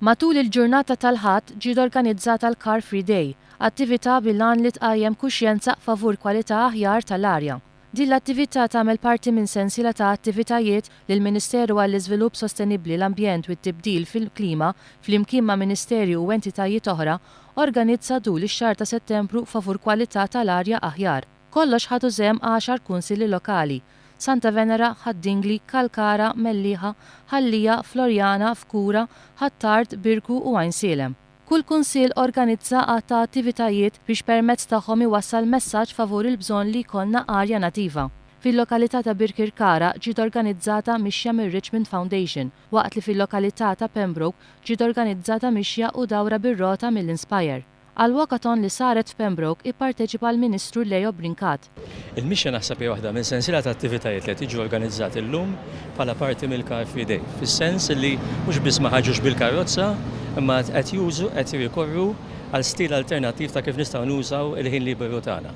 Matul il-ġurnata tal-ħadd ġiet organizzata l-Car Free Day, attività bil-għan li tqajjem kuxjenza favur kwalità aħjar tal-arja. Din l-attività tagħmel parti minn sensiela ta' attivitajiet li l-Ministeru għall-Iżvilupp Sostenibbli l-Ambjent u t-Tibdil fil-Klima flimkien ma' Ministeri u entitajiet oħra organizza tul ix-xahar ta' Settembru favur kwalità tal-arja aħjar. Kollox ħadu żemm 10 kunsilli lokali: Santa Venera, Ħaddingli, Kalkara, Melliħa, Ħallija, Florjana, Fkura, Ħattart, Birku u Għajnsielem. Kull kunsill organizza għata attivitajiet biex permezz tagħhom iwassal messaġġ favur il-bżonn li jkollna arja nativa. Fil-lokalità ta' Birkirkara ġiet organizzata mixja mir-Richmond Foundation, waqt li fil-lokalità ta' Pembroke ġiet organizzata mixja u dawra bir-rota mill-Inspire. Għal-walkathon li saret f'Pembroke ipparteċipa l-Ministru Leo Brincat. Il-mixja naħseb hija waħda minn sensiela ta' attivitajiet li tiġu organizzati llum bħala parti mill-Car Free Day, fis-sens li mhux biss ma ħaġux bil-karozza, imma qed jirrikorru għal stil alternattiv ta' kif nistgħu nużaw il-ħin liberu tagħna.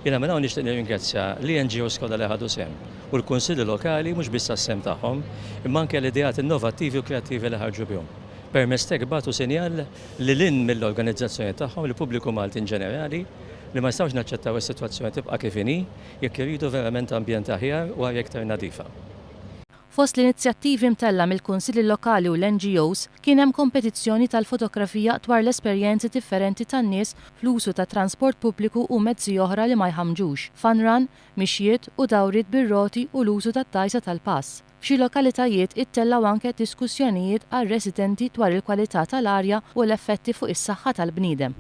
Jiena minn hawn nixtieq nirringrazzja l-NGOs kollha li ħadu sehem u l-kunsilli lokali mhux biss għas-sehem tagħhom, imma anke l-ideat innovattivi u kreattivi li ħarġu bihom. Permezz tek batu sinjal li lin mill-organizzazzjoni tagħhom li pubbliku Maltin ġenerali li ma jistgħux naċċettaw is-sitwazzjoni tibqa' kif inhi jekk iridu verament ambjent aħjar u arja iktar nadifa. Fost l-inizjattivi mtella mill-kunsilli lokali u l-NGOs kien hemm kompetizzjoni tal-fotografija dwar l-esperjenzi differenti tan-nies fl-użu ta' transport pubbliku u mezzi oħra li ma jħammġux, fun run, mixjiet u dawriet bir-roti u l-użu tat-tajsa tal-pass. F'xi lokalitajiet ittellaw anke diskussjonijiet għal residenti dwar il-kwalità tal-arja u l-effetti fuq is-saħħa tal-bniedem.